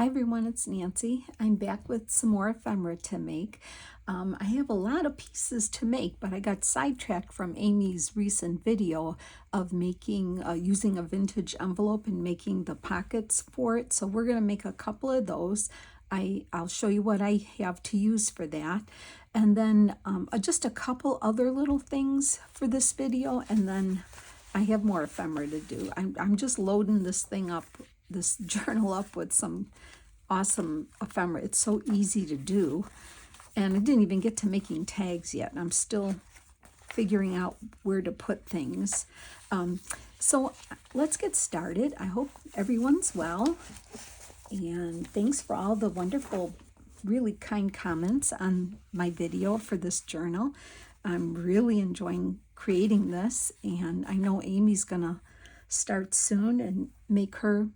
Hi everyone, it's Nancy. I'm back with some more ephemera to make. I have a lot of pieces to make, but I got sidetracked from Amy's recent video of making, using a vintage envelope and making the pockets for it. So we're going to make a couple of those. I'll show you what I have to use for that. And then just a couple other little things for this video. And then I have more ephemera to do. I'm just loading this thing up, this journal up with some awesome ephemera. It's so easy to do. And I didn't even get to making tags yet. I'm still figuring out where to put things. So let's get started. I hope everyone's well. And thanks for all the wonderful, really kind comments on my video for this journal. I'm really enjoying creating this, and I know Amy's gonna start soon and make her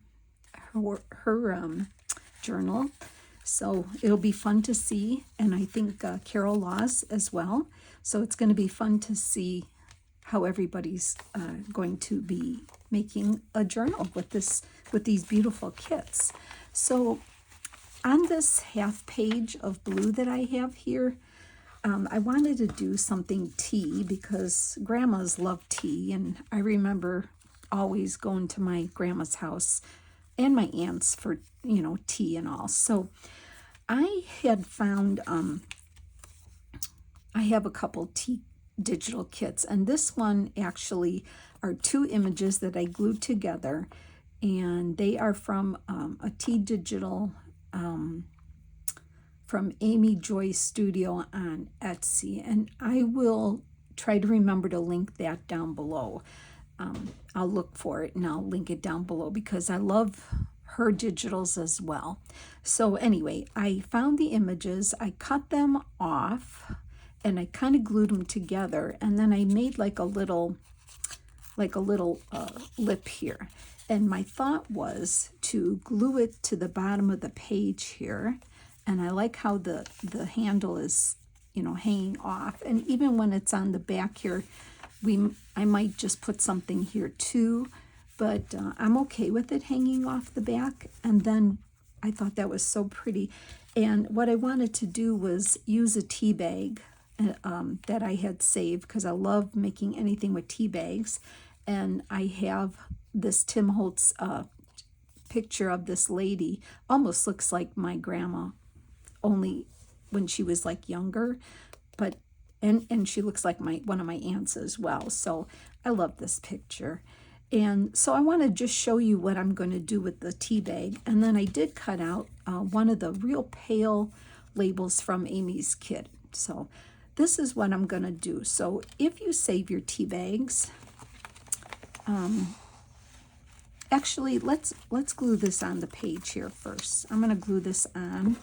journal. So it'll be fun to see, and I think Carol Laws as well. So it's going to be fun to see how everybody's going to be making a journal with these beautiful kits. So on this half page of blue that I have here, I wanted to do something tea because grandmas love tea, and I remember always going to my grandma's house and my aunts for, tea and all. So I had found, I have a couple tea digital kits, and this one actually are two images that I glued together, and they are from a tea digital from Amy Joy's Studio on Etsy, and I will try to remember to link that down below. I'll look for it and I'll link it down below because I love her digitals as well. So anyway, I found the images, I cut them off, and I kind of glued them together, and then I made like a little lip here. And my thought was to glue it to the bottom of the page here, and I like how the handle is, hanging off. And even when it's on the back here, I might just put something here too, but I'm okay with it hanging off the back. And then I thought that was so pretty. And what I wanted to do was use a tea bag that I had saved because I love making anything with tea bags. And I have this Tim Holtz picture of this lady, almost looks like my grandma, only when she was like younger, but and she looks like one of my aunts as well. So I love this picture. And so I want to just show you what I'm going to do with the tea bag. And then I did cut out one of the real pale labels from Amy's kit. So this is what I'm going to do. So if you save your tea bags, actually let's glue this on the page here first. I'm going to glue this on,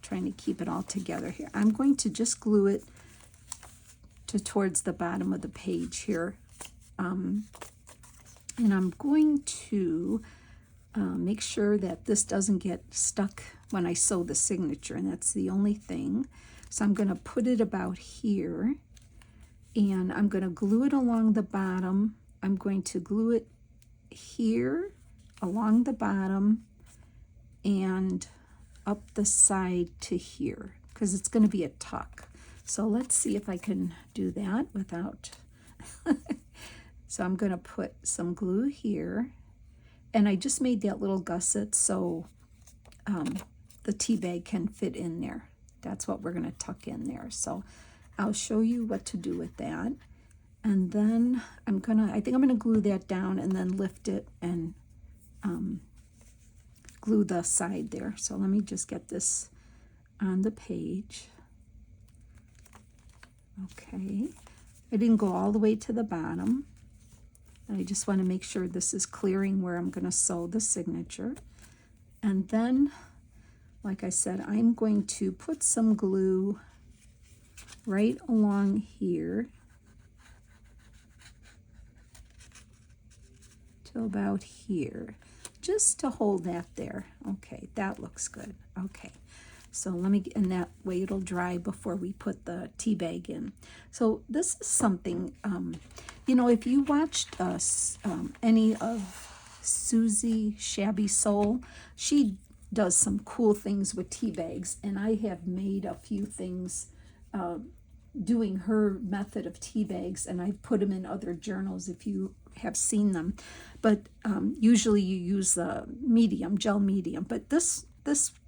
trying to keep it all together here. I'm going to just glue it towards the bottom of the page here, and I'm going to make sure that this doesn't get stuck when I sew the signature, and that's the only thing. So I'm going to put it about here, and I'm going to glue it along the bottom. I'm going to glue it here along the bottom and up the side to here because it's going to be a tuck. So let's see if I can do that without so I'm going to put some glue here, and I just made that little gusset so the tea bag can fit in there. That's what we're going to tuck in there. So I'll show you what to do with that. And then I think I'm gonna glue that down and then lift it and glue the side there. So let me just get this on the page. Okay, I didn't go all the way to the bottom. I just want to make sure this is clearing where I'm going to sew the signature. And then, like I said, I'm going to put some glue right along here to about here, just to hold that there. Okay, that looks good. Okay, so let me, and that way it'll dry before we put the tea bag in. So this is something, if you watched any of Susie Shabby Soul, she does some cool things with tea bags, and I have made a few things doing her method of tea bags, and I put them in other journals if you have seen them. But usually you use the medium, gel medium. But this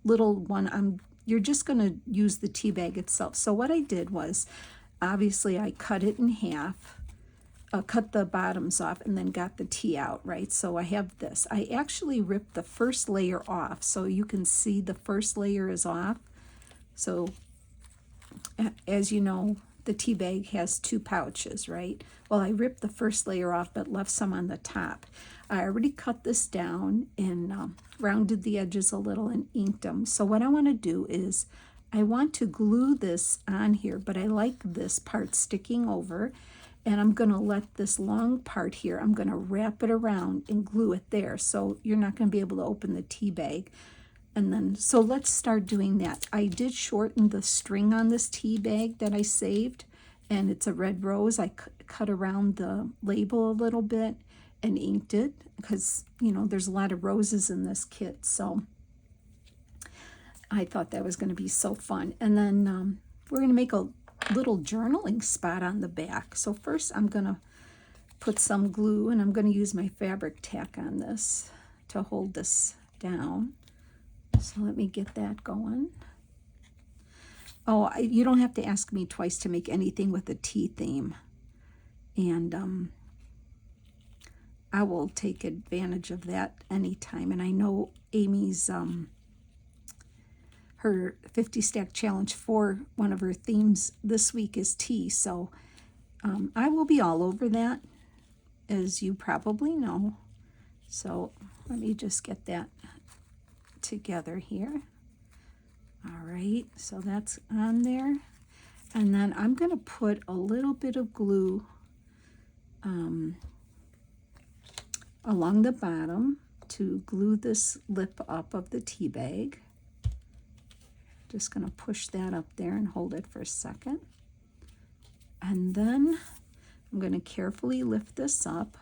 little one, you're just going to use the tea bag itself. So what I did was, obviously I cut it in half, cut the bottoms off, and then got the tea out, right? So I have this. I actually ripped the first layer off, so you can see the first layer is off. So as you know, the tea bag has 2 pouches, right? Well, I ripped the first layer off but left some on the top. I already cut this down and rounded the edges a little and inked them. So what I want to do is I want to glue this on here, but I like this part sticking over, and I'm going to let this long part here, I'm going to wrap it around and glue it there, so you're not going to be able to open the tea bag. And then, so let's start doing that. I did shorten the string on this tea bag that I saved, and it's a red rose. I cut around the label a little bit and inked it because, you know, there's a lot of roses in this kit. So I thought that was going to be so fun. And then we're going to make a little journaling spot on the back. So first I'm going to put some glue, and I'm going to use my fabric tack on this to hold this down. So let me get that going. Oh, you don't have to ask me twice to make anything with a tea theme. And I will take advantage of that anytime. And I know Amy's, her 50 stack challenge for one of her themes this week is tea. So I will be all over that, as you probably know. So let me just get that together here. All right, so that's on there, and then I'm going to put a little bit of glue along the bottom to glue this lip up of the tea bag. Just going to push that up there and hold it for a second, and then I'm going to carefully lift this up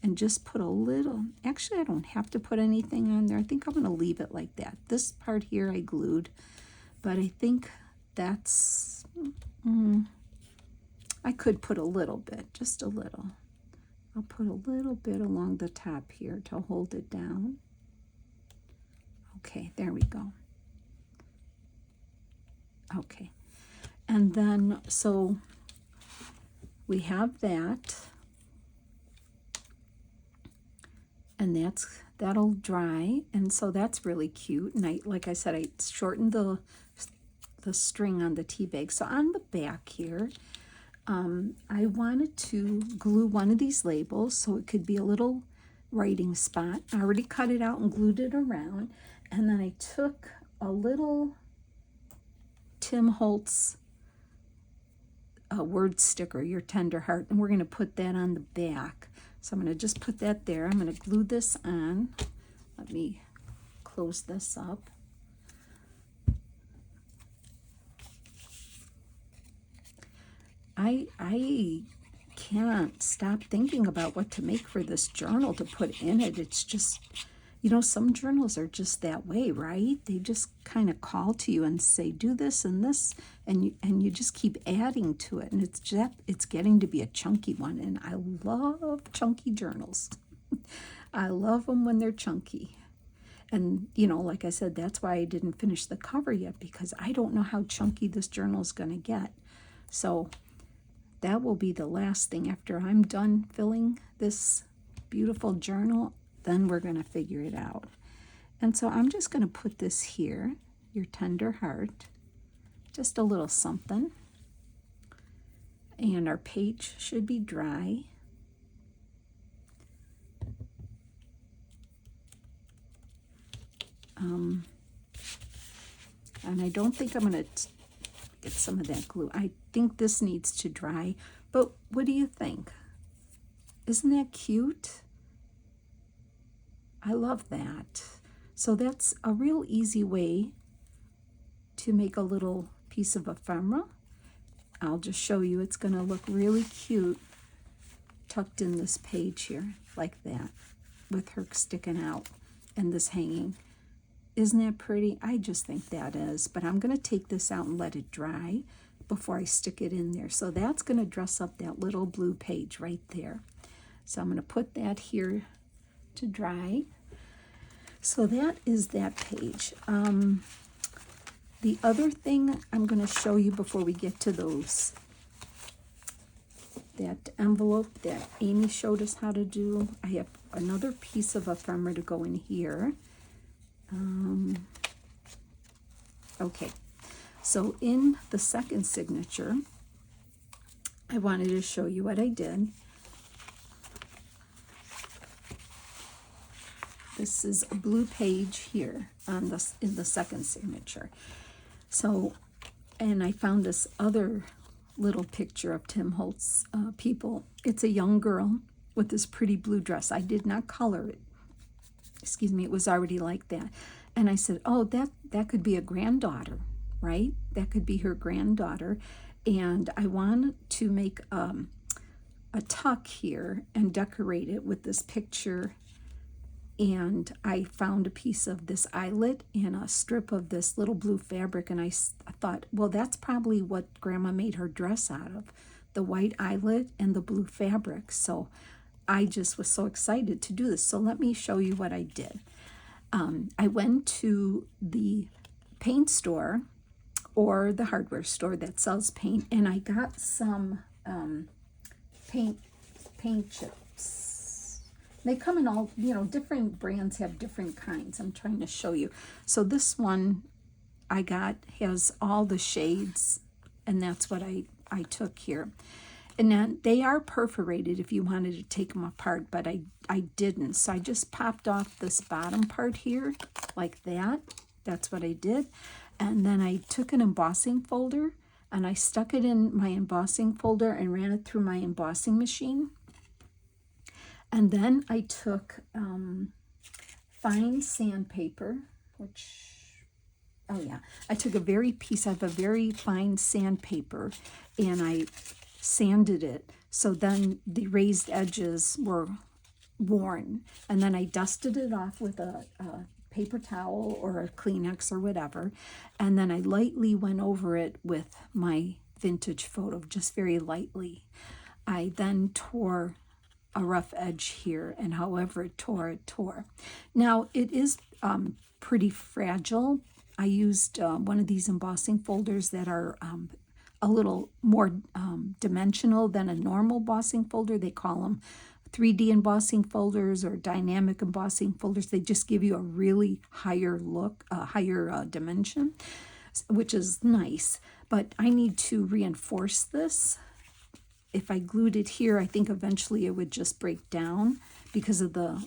and just put a little, actually I don't have to put anything on there. I think I'm going to leave it like that. This part here I glued, but I think that's, I could put a little bit, just a little. I'll put a little bit along the top here to hold it down. Okay, there we go. Okay, and then, so we have that. And that'll dry, and so that's really cute. And like I said, I shortened the string on the tea bag. So on the back here, I wanted to glue one of these labels so it could be a little writing spot. I already cut it out and glued it around, and then I took a little Tim Holtz word sticker, Your Tender Heart, and we're going to put that on the back. So I'm going to just put that there. I'm going to glue this on. Let me close this up. I can't stop thinking about what to make for this journal to put in it. It's just, you know, some journals are just that way, right? They just kind of call to you and say, do this and this, and you just keep adding to it. And it's getting to be a chunky one, and I love chunky journals. I love them when they're chunky. And, you know, like I said, that's why I didn't finish the cover yet, because I don't know how chunky this journal is going to get. So that will be the last thing after I'm done filling this beautiful journal. Then we're going to figure it out. And so I'm just going to put this here, Your Tender Heart, just a little something. And our page should be dry. And I don't think I'm going to get some of that glue. I think this needs to dry, but what do you think? Isn't that cute? I love that. So that's a real easy way to make a little piece of ephemera. I'll just show you. It's going to look really cute tucked in this page here, like that, with her sticking out and this hanging. Isn't that pretty? I just think that is. But I'm going to take this out and let it dry before I stick it in there. So that's going to dress up that little blue page right there. So I'm going to put that here to dry. So that is that page. The other thing I'm going to show you before we get to those, that envelope that Amy showed us how to do. I have another piece of ephemera to go in here. Okay, so in the second signature, I wanted to show you what I did. This is a blue page here on this in the second signature. So, and I found this other little picture of Tim Holtz people. It's a young girl with this pretty blue dress. I did not color it. Excuse me, it was already like that. And I said, oh, that could be a granddaughter, right? That could be her granddaughter. And I wanted to make a tuck here and decorate it with this picture. And I found a piece of this eyelet and a strip of this little blue fabric, and I thought, well, that's probably what Grandma made her dress out of, the white eyelet and the blue fabric. So I just was so excited to do this. So let me show you what I did. I went to the paint store or the hardware store that sells paint, and I got some paint chips. They come in all, different brands have different kinds. I'm trying to show you. So this one I got has all the shades, and that's what I took here. And then they are perforated if you wanted to take them apart, but I didn't. So I just popped off this bottom part here like that. That's what I did. And then I took an embossing folder and I stuck it in my embossing folder and ran it through my embossing machine. And then I took fine sandpaper, I took a very fine sandpaper, and I sanded it. So then the raised edges were worn. And then I dusted it off with a paper towel or a Kleenex or whatever. And then I lightly went over it with my vintage photo, just very lightly. I then tore a rough edge here, and however it tore. Now it is pretty fragile. I used one of these embossing folders that are a little more dimensional than a normal embossing folder. They call them 3D embossing folders or dynamic embossing folders. They just give you a really higher look, higher dimension, which is nice. But I need to reinforce this. If I glued it here, I think eventually it would just break down because of the,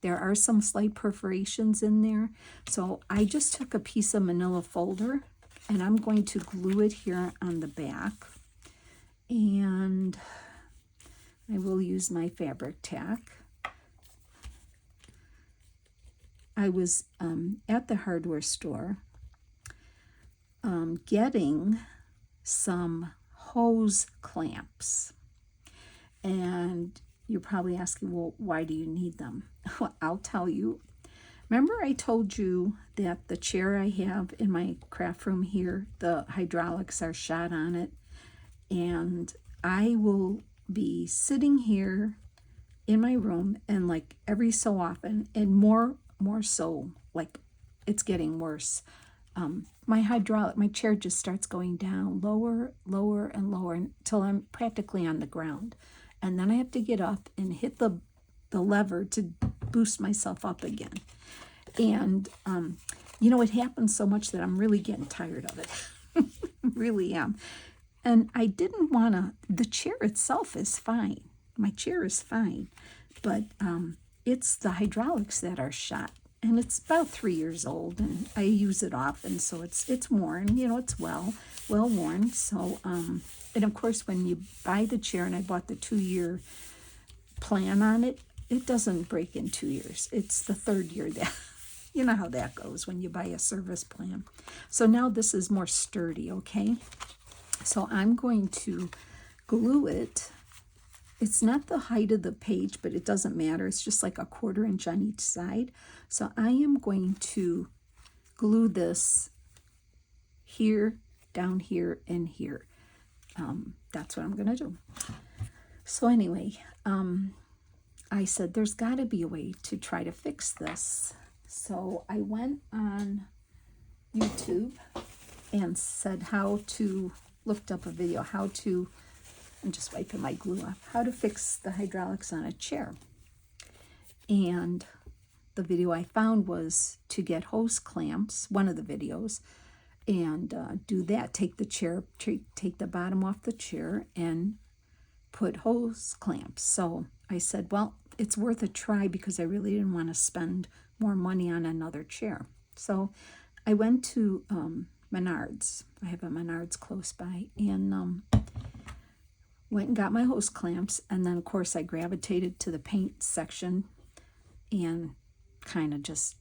there are some slight perforations in there. So I just took a piece of manila folder and I'm going to glue it here on the back. And I will use my fabric tack. I was at the hardware store getting some hose clamps, and you're probably asking, well, why do you need them? Well, I'll tell you. Remember I told you that the chair I have in my craft room here, the hydraulics are shot on it, and I will be sitting here in my room, and like every so often, and more so, like it's getting worse, my chair just starts going down lower and lower until I'm practically on the ground. And then I have to get up and hit the lever to boost myself up again. And, it happens so much that I'm really getting tired of it. Really am. And I didn't want to, the chair itself is fine. My chair is fine. But it's the hydraulics that are shot. And it's about 3 years old, and I use it often, so it's worn. It's well worn. So, and of course, when you buy the chair, and I bought the 2-year plan on it, it doesn't break in 2 years. It's the 3rd year that, you know how that goes when you buy a service plan. So now this is more sturdy, okay? So I'm going to glue it. It's not the height of the page, but it doesn't matter. It's just like a 1/4 inch on each side. So I am going to glue this here, down here, and here. That's what I'm going to do. So anyway, I said there's got to be a way to try to fix this. So I went on YouTube and said looked up a video, I'm just wiping my glue off, how to fix the hydraulics on a chair. And the video I found was to get hose clamps, one of the videos, and do that. Take the bottom off the chair and put hose clamps. So I said, well, it's worth a try because I really didn't want to spend more money on another chair. So I went to Menards. I have a Menards close by, and went and got my hose clamps. And then, of course, I gravitated to the paint section and kind of just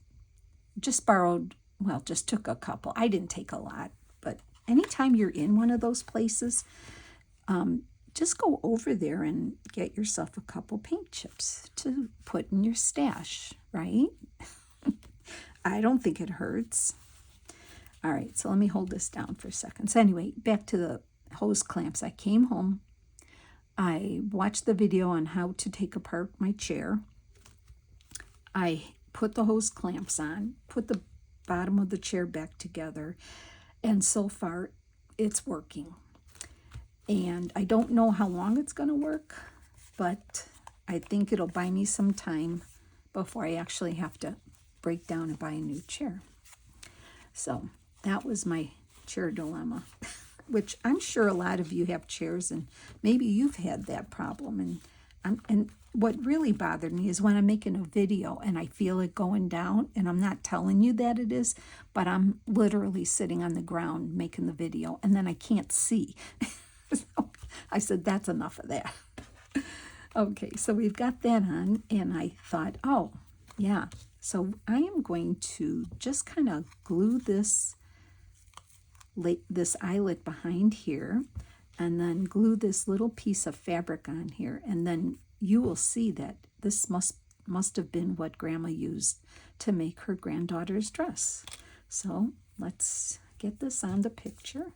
borrowed, well, just took a couple. I didn't take a lot, but anytime you're in one of those places, just go over there and get yourself a couple paint chips to put in your stash, right? I don't think it hurts. All right, so let me hold this down for a second. So anyway, back to the hose clamps. I came home. I watched the video on how to take apart my chair. I put the hose clamps on, put the bottom of the chair back together, and so far it's working. And I don't know how long it's going to work, but I think it'll buy me some time before I actually have to break down and buy a new chair. So that was my chair dilemma, which I'm sure a lot of you have chairs, and maybe you've had that problem. And what really bothered me is when I'm making a video and I feel it going down, and I'm not telling you that it is, but I'm literally sitting on the ground making the video, and then I can't see. So I said, that's enough of that. Okay, so we've got that on, and I thought, oh, yeah. So I am going to just kind of glue this eyelet behind here, and then glue this little piece of fabric on here, and then you will see that this must have been what Grandma used to make her granddaughter's dress. So let's get this on the picture.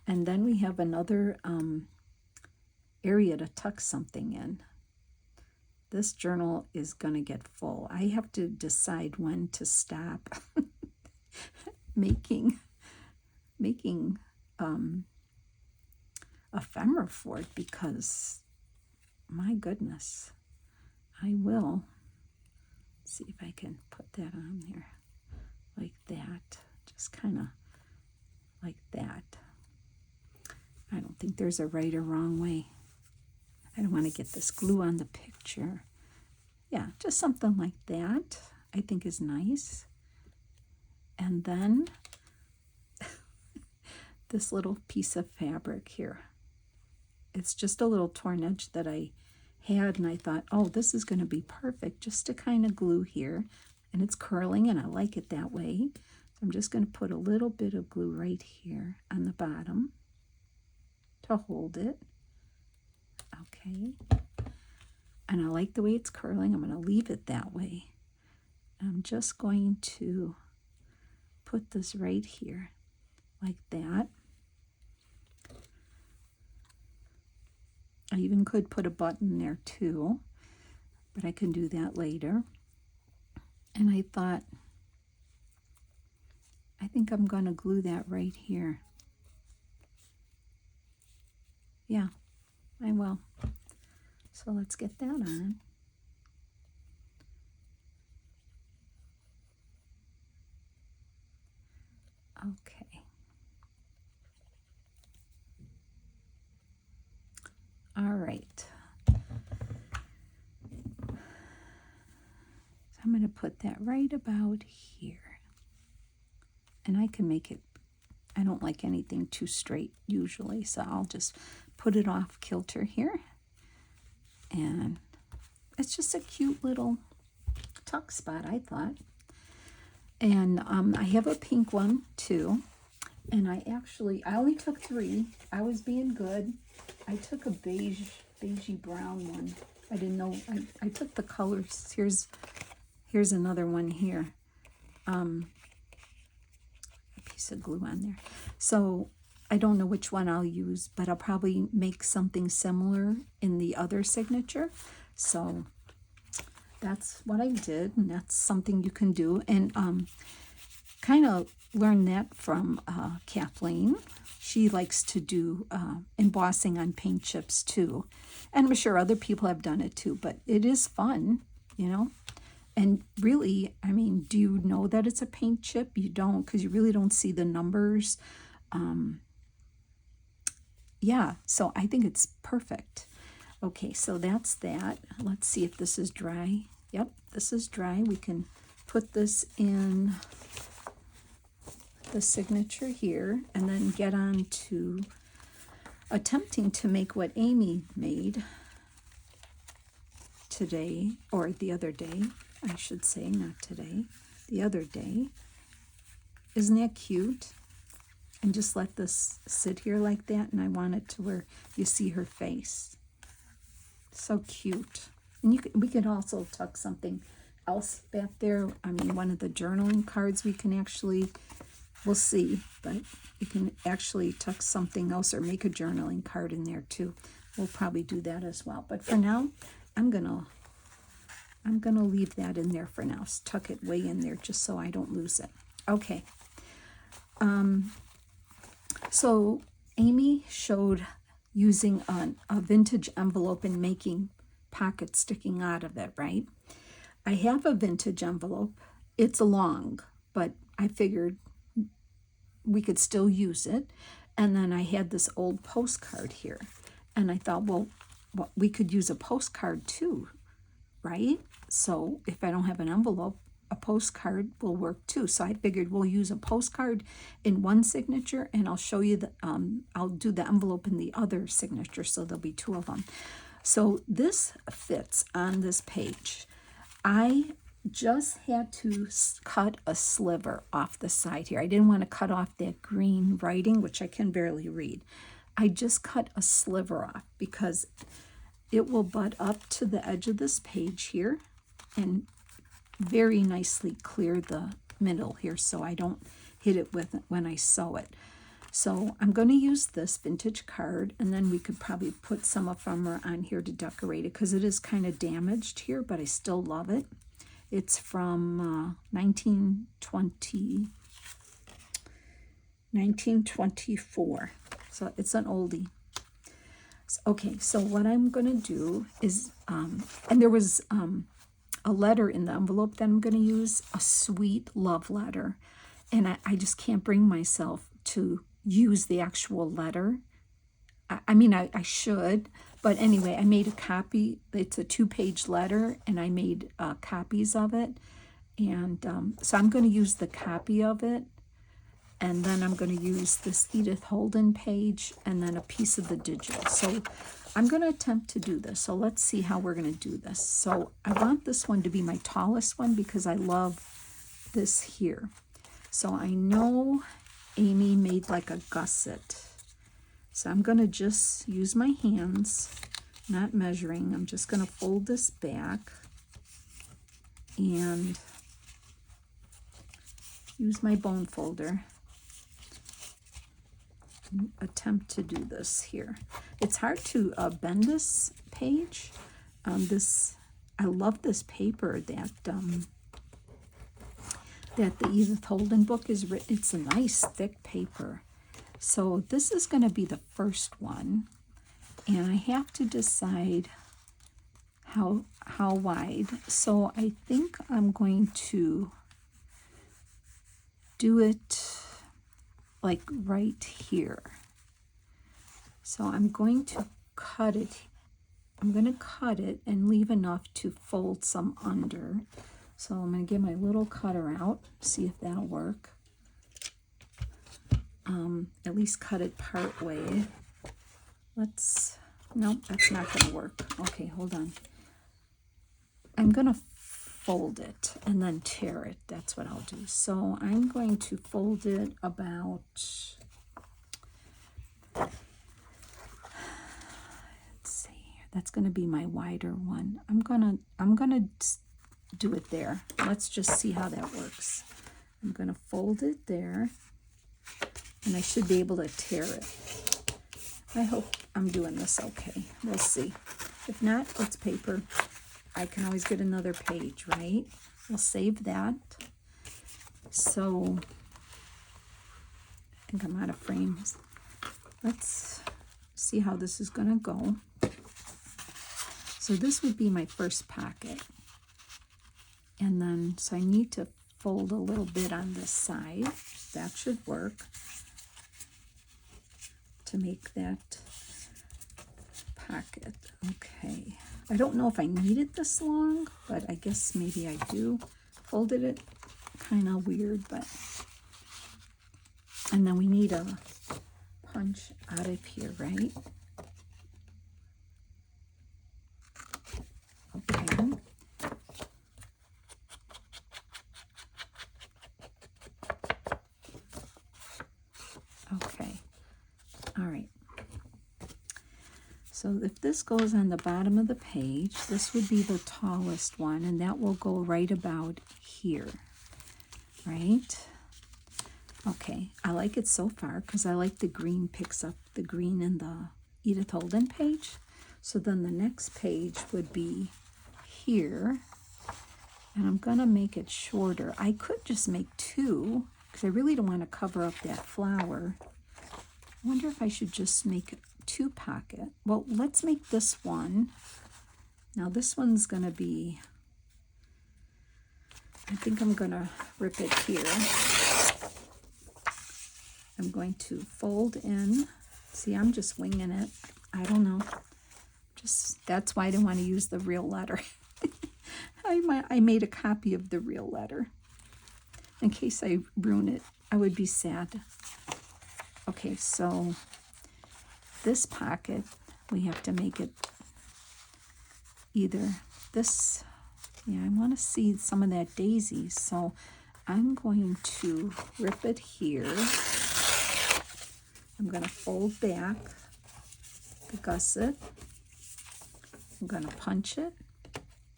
And then we have another area to tuck something in. This journal is going to get full. I have to decide when to stop making ephemera for it, because my goodness, I will see if I can put that on there like that, just kind of like that. I don't think there's a right or wrong way. I don't want to get this glue on the picture. Yeah, just something like that I think is nice. And then this little piece of fabric here. It's just a little torn edge that I had, and I thought, oh, this is going to be perfect just to kind of glue here. And it's curling, and I like it that way. So I'm just going to put a little bit of glue right here on the bottom to hold it. Okay. And I like the way it's curling. I'm going to leave it that way. I'm just going to put this right here like that. I even could put a button there too, but I can do that later. And I thought, I think I'm going to glue that right here. Yeah, I will. So let's get that on. Okay. All right. So I'm going to put that right about here. And I can make it, I don't like anything too straight usually, so I'll just put it off kilter here. And it's just a cute little tuck spot, I thought. And I have a pink one too. And I only took 3. I was being good. I took a beigey brown one. I didn't know, I took the colors. Here's another one here. piece of glue on there. So I don't know which one I'll use, but I'll probably make something similar in the other signature. So that's what I did, and that's something you can do. And kind of learned that from Kathleen. She likes to do embossing on paint chips too. And I'm sure other people have done it too, but it is fun, you know. And really, I mean, do you know that it's a paint chip? You don't, because you really don't see the numbers. Yeah, so I think it's perfect. Okay, so that's that. Let's see if this is dry. Yep, this is dry. We can put this in the signature here and then get on to attempting to make what Amy made today, or the other day, I should say, not today, the other day. Isn't that cute? And just let this sit here like that, and I want it to where you see her face. So cute. And we could also tuck something else back there. I mean, one of the journaling cards we can actually, we'll see, but you can actually tuck something else or make a journaling card in there too. We'll probably do that as well. But for now, I'm gonna leave that in there for now. Tuck it way in there just so I don't lose it. Okay. So Amy showed using a vintage envelope and making pockets sticking out of it, right? I have a vintage envelope. It's long, but I figured we could still use it. And then I had this old postcard here. And I thought, well, we could use a postcard too, right? So if I don't have an envelope, a postcard will work too. So I figured we'll use a postcard in one signature, and I'll show you I'll do the envelope in the other signature, so there'll be two of them. So this fits on this page. I just had to cut a sliver off the side here. I didn't want to cut off that green writing, which I can barely read. I just cut a sliver off because it will butt up to the edge of this page here and very nicely clear the middle here so I don't hit it with it when I sew it. So I'm going to use this vintage card, and then we could probably put some ephemera on here to decorate it because it is kind of damaged here, but I still love it. It's from 1924. So it's an oldie. Okay, so what I'm going to do is, and there was a letter in the envelope that I'm going to use, a sweet love letter. And I just can't bring myself to use the actual letter. I mean, I should, but anyway, I made a copy. It's a 2-page letter, and I made copies of it. And so I'm going to use the copy of it. And then I'm going to use this Edith Holden page and then a piece of the digital. So I'm going to attempt to do this. So let's see how we're going to do this. So I want this one to be my tallest one because I love this here. So I know Amy made like a gusset. So I'm going to just use my hands, not measuring. I'm just going to fold this back and use my bone folder. Attempt to do this here. It's hard to bend this page. I love this paper that the Edith Holden book is written. It's a nice thick paper. So this is going to be the first one, and I have to decide how wide. So I think I'm going to do it like right here. So I'm going to cut it. I'm going to cut it and leave enough to fold some under. So I'm going to get my little cutter out, see if that'll work. At least cut it part way. Nope, that's not going to work. Okay, hold on. I'm going to fold it and then tear it. That's what I'll do. So I'm going to fold it about, let's see, that's going to be my wider one. I'm gonna do it there. Let's just see how that works. I'm going to fold it there, and I should be able to tear it. I hope I'm doing this okay. We'll see. If not, it's paper. I can always get another page, right? We'll save that. So, I think I'm out of frames. Let's see how this is going to go. So this would be my first pocket. And then, so I need to fold a little bit on this side. That should work to make that pocket. Okay. I don't know if I need it this long, but I guess maybe I do. Folded it kind of weird, but. And then we need a punch out of here, right? Okay. Okay. All right. So if this goes on the bottom of the page, this would be the tallest one, and that will go right about here, right? Okay, I like it so far because I like the green picks up the green in the Edith Holden page. So then the next page would be here, and I'm going to make it shorter. I could just make two because I really don't want to cover up that flower. I wonder if I should just make two pocket. Well, let's make this one. Now this one's going to be, I think I'm going to rip it here. I'm going to fold in. See, I'm just winging it. I don't know. Just, that's why I didn't want to use the real letter. I made a copy of the real letter. In case I ruin it, I would be sad. Okay, so this pocket, we have to make it either this, yeah, I want to see some of that daisy, so I'm going to rip it here. I'm going to fold back the gusset. I'm going to punch it.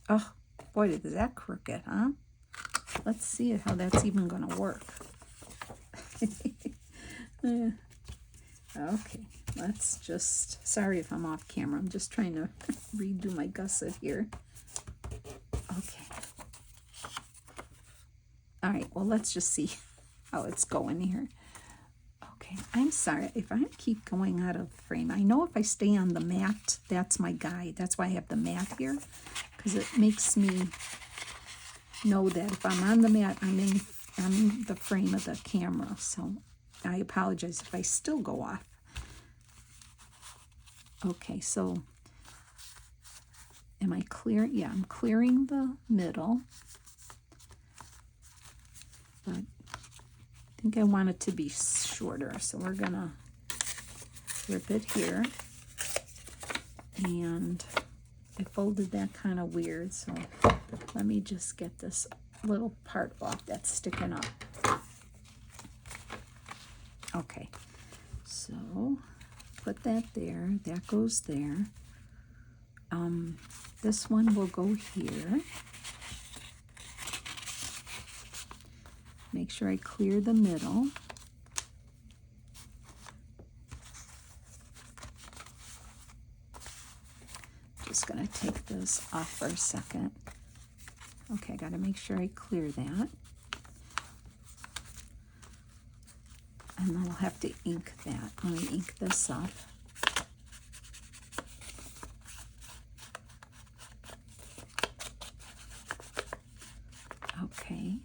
Oh, boy, is that crooked, huh? Let's see how that's even going to work. Okay, let's just, sorry if I'm off camera. I'm just trying to redo my gusset here. Okay. All right, well, let's just see how it's going here. Okay, I'm sorry if I keep going out of frame. I know if I stay on the mat, that's my guide. That's why I have the mat here, because it makes me know that if I'm on the mat, I'm in the frame of the camera. So I apologize if I still go off. Okay, so am I clear? Yeah, I'm clearing the middle. But I think I want it to be shorter, so we're gonna rip it here. And I folded that kind of weird, so let me just get this little part off that's sticking up. Okay, so put that there, that goes there. This one will go here. Make sure I clear the middle. Just gonna take this off for a second. Okay, I gotta make sure I clear that. And then I'll have to ink that. Let me ink this up. Okay.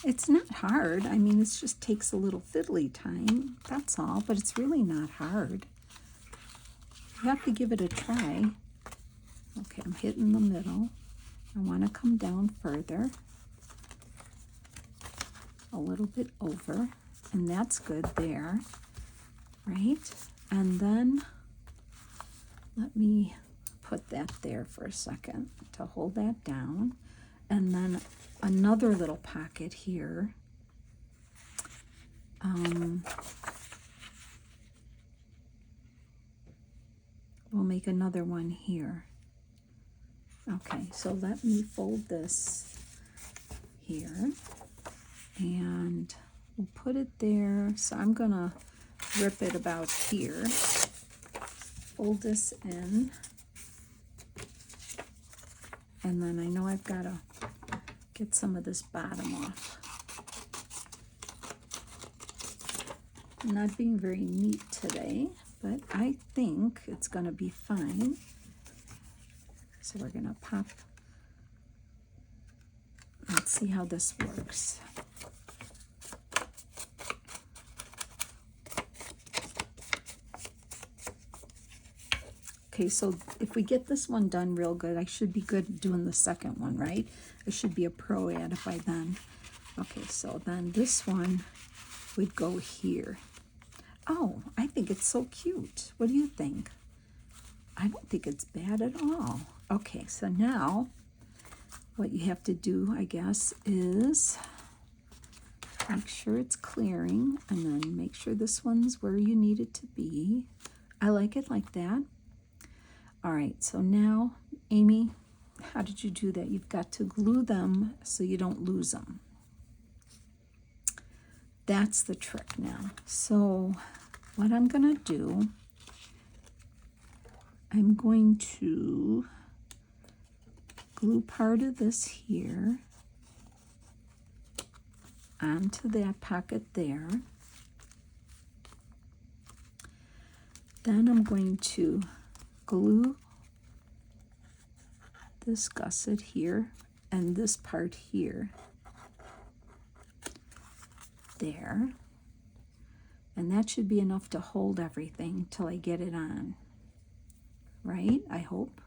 It's not hard. I mean, it just takes a little fiddly time. That's all, but it's really not hard. You have to give it a try. Okay, I'm hitting the middle. I want to come down further. A little bit over. And that's good there. Right? And then let me put that there for a second to hold that down. And then another little pocket here. We'll make another one here. Okay, so let me fold this here, and we'll put it there. So I'm gonna rip it about here, fold this in, and then I know I've got to get some of this bottom off. I'm not being very neat today, but I think it's going to be fine. So we're going to pop. Let's see how this works. Okay, so if we get this one done real good, I should be good doing the second one, right? I should be a pro at it by then. Okay, so then this one would go here. Oh, I think it's so cute. What do you think? I don't think it's bad at all. Okay, so now what you have to do, I guess, is make sure it's clearing, and then make sure this one's where you need it to be. I like it like that. All right, so now, Amy, how did you do that? You've got to glue them so you don't lose them. That's the trick now. So what I'm going to do, I'm going to glue part of this here onto that pocket there. Then I'm going to glue this gusset here and this part here. There, and that should be enough to hold everything till I get it on, right? I hope,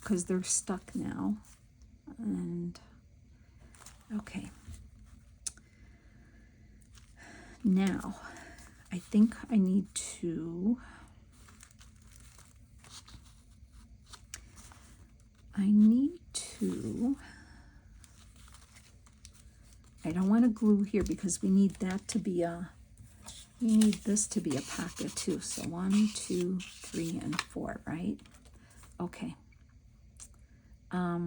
because they're stuck now. And okay, now I think I need to I don't want to glue here because we need that to be we need this to be a pocket too. So 1, 2, 3, and 4, right? Okay. I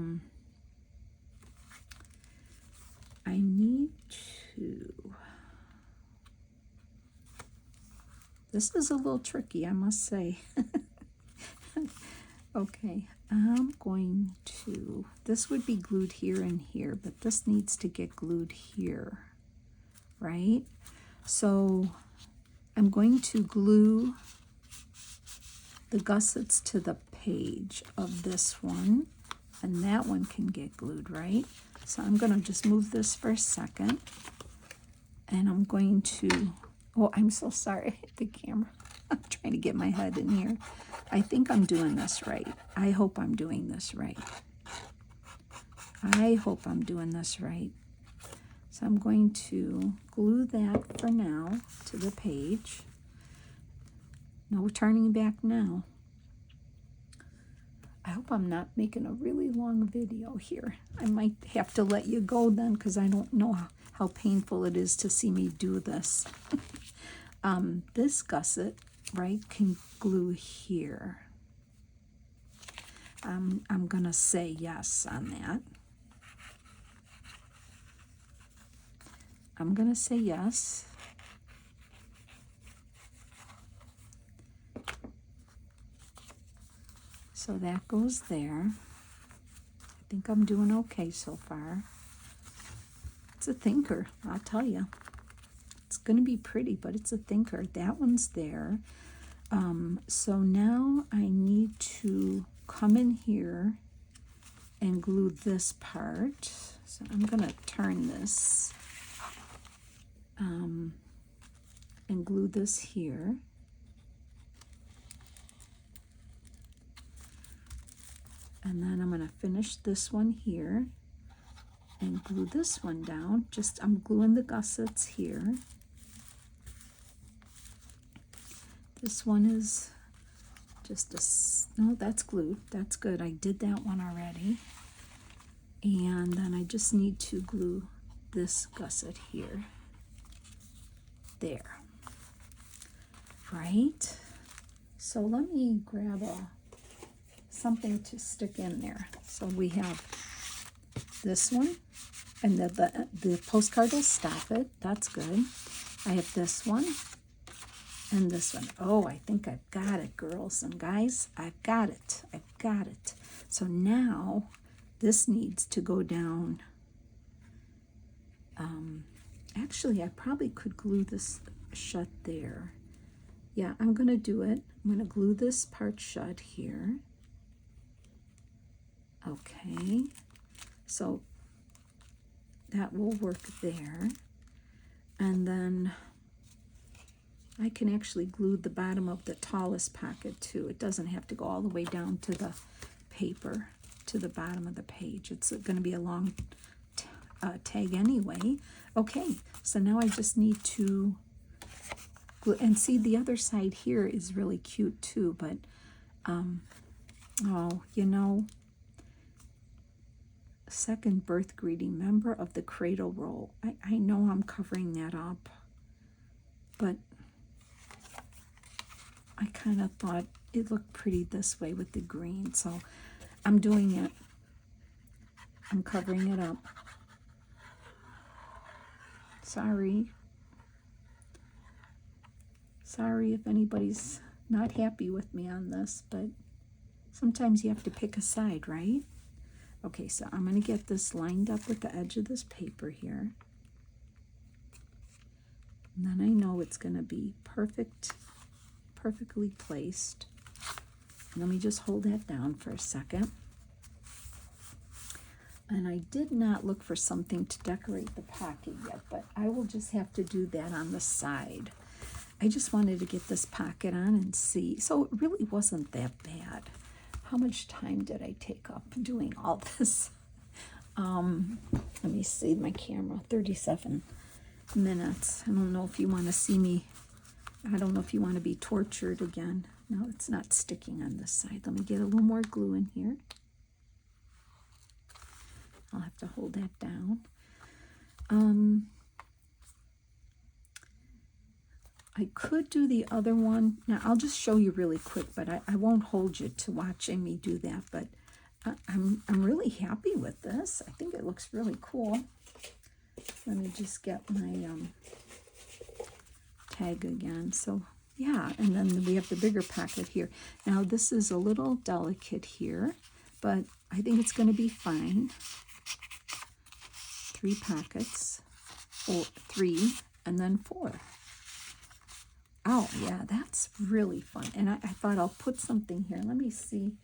need to, this is a little tricky, I must say. Okay, I'm going to, this would be glued here and here, but this needs to get glued here, right? So I'm going to glue the gussets to the page of this one, and that one can get glued, right? So I'm going to just move this for a second, and I'm going to, oh, I'm so sorry, I hit the camera. I'm trying to get my head in here. I think I'm doing this right. I hope I'm doing this right. I hope I'm doing this right. So I'm going to glue that for now to the page. No turning back now. I hope I'm not making a really long video here. I might have to let you go then because I don't know how painful it is to see me do this. This gusset, right, can glue here. I'm gonna say yes on that. I'm gonna say yes. So that goes there. I think I'm doing okay so far. It's a thinker, I'll tell you. It's going to be pretty, but it's a thinker. That one's there. So now I need to come in here and glue this part. So I'm going to turn this and glue this here. And then I'm going to finish this one here and glue this one down. Just, I'm gluing the gussets here. This one is just a, no, that's glued. That's good. I did that one already. And then I just need to glue this gusset here. There. Right? So let me grab something to stick in there. So we have this one, And the postcard will stop it. That's good. I have this one and this one. Oh, I think I've got it, girls and guys. I've got it. I've got it. So now this needs to go down. Actually, I probably could glue this shut there. Yeah, I'm going to do it. I'm going to glue this part shut here. Okay. So that will work there. And then I can actually glue the bottom of the tallest pocket too. It doesn't have to go all the way down to the paper, to the bottom of the page. It's going to be a long tag anyway. Okay, so now I just need to glue, and see the other side here is really cute too, but oh, you know, second birth greeting, member of the cradle roll. I know I'm covering that up, but I kind of thought it looked pretty this way with the green, so I'm doing it. I'm covering it up. Sorry if anybody's not happy with me on this, but sometimes you have to pick a side, right? Okay, so I'm going to get this lined up with the edge of this paper here. And then I know it's going to be perfectly placed. Let me just hold that down for a second. And I did not look for something to decorate the pocket yet, but I will just have to do that on the side. I just wanted to get this pocket on and see. So it really wasn't that bad. How much time did I take up doing all this? Let me see my camera, 37 minutes. I don't know if you want to see me. I don't know if you want to be tortured again. No, it's not sticking on this side. Let me get a little more glue in here. I'll have to hold that down. I could do the other one. Now, I'll just show you really quick, but I won't hold you to watching me do that. But I'm really happy with this. I think it looks really cool. Let me just get my tag again. So, yeah, and then we have the bigger pocket here. Now, this is a little delicate here, but I think it's going to be fine. 3 pockets, or 3, and then 4. Oh, yeah, that's really fun. And I thought I'll put something here. Let me see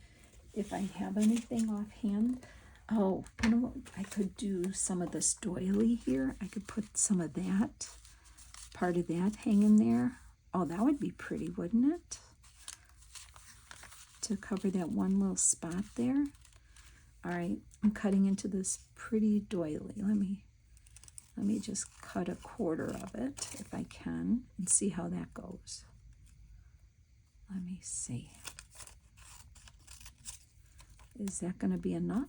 if I have anything offhand. Oh, you know what? I could do some of this doily here. I could put some of that, part of that hanging there. Oh, that would be pretty, wouldn't it? To cover that one little spot there. All right, I'm cutting into this pretty doily. Let me just cut a quarter of it if I can and see how that goes. Let me see. Is that going to be enough?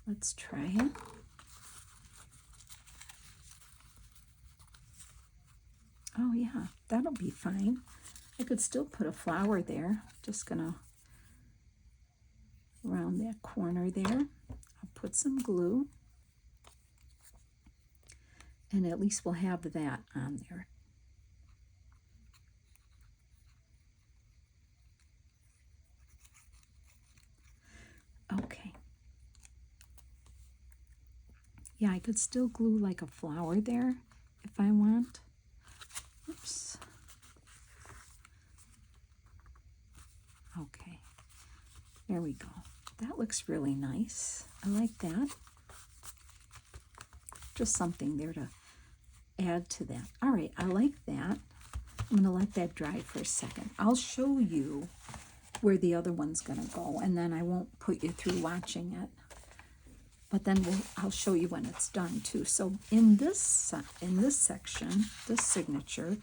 Let's try it. Oh yeah, that'll be fine. I could still put a flower there. Just gonna around that corner there. I'll put some glue, and at least we'll have that on there. Okay. Yeah, I could still glue like a flower there if I want. Oops. Okay. There we go. That looks really nice. I like that. Just something there to add to that. All right, I like that. I'm going to let that dry for a second. I'll show you where the other one's going to go, and then I won't put you through watching it. But then I'll show you when it's done too. So in this section, this signature,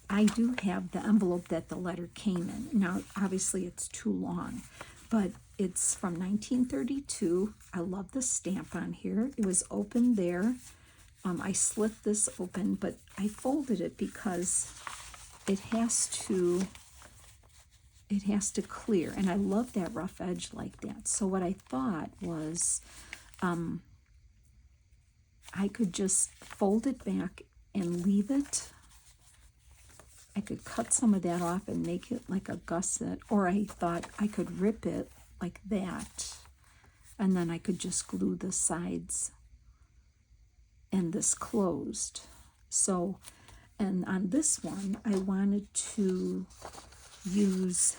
I do have the envelope that the letter came in. Now, obviously, it's too long, but it's from 1932. I love the stamp on here. It was open there. I slit this open, but I folded it because it has to it has to clear, and I love that rough edge like that. So what I thought was I could just fold it back and leave it. I could cut some of that off and make it like a gusset, or I thought I could rip it like that, and then I could just glue the sides and this closed. So, and on this one, I wanted to use,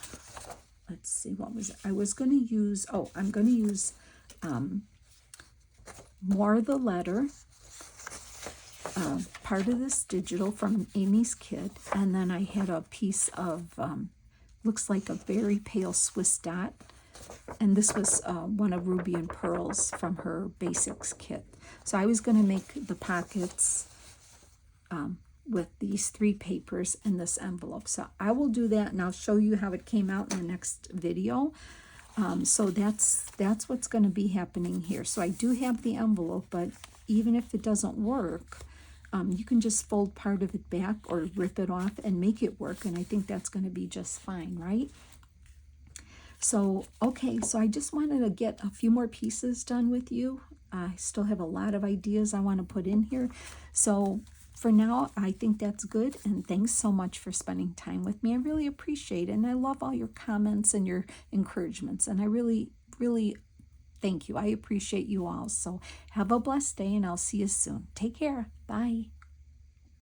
let's see, what was it? I was going to use, I'm going to use more of the letter, part of this digital from Amy's kit, and then I had a piece of, looks like a very pale Swiss dot, and this was one of Ruby and Pearl's from her basics kit. So I was going to make the pockets with these 3 papers in this envelope. So I will do that, and I'll show you how it came out in the next video. So that's what's going to be happening here. So I do have the envelope, but even if it doesn't work, you can just fold part of it back or rip it off and make it work, and I think that's going to be just fine, right? So, okay, so I just wanted to get a few more pieces done with you. I still have a lot of ideas I want to put in here. So for now, I think that's good, and thanks so much for spending time with me. I really appreciate it, and I love all your comments and your encouragements, and I really, really thank you. I appreciate you all. So have a blessed day, and I'll see you soon. Take care. Bye.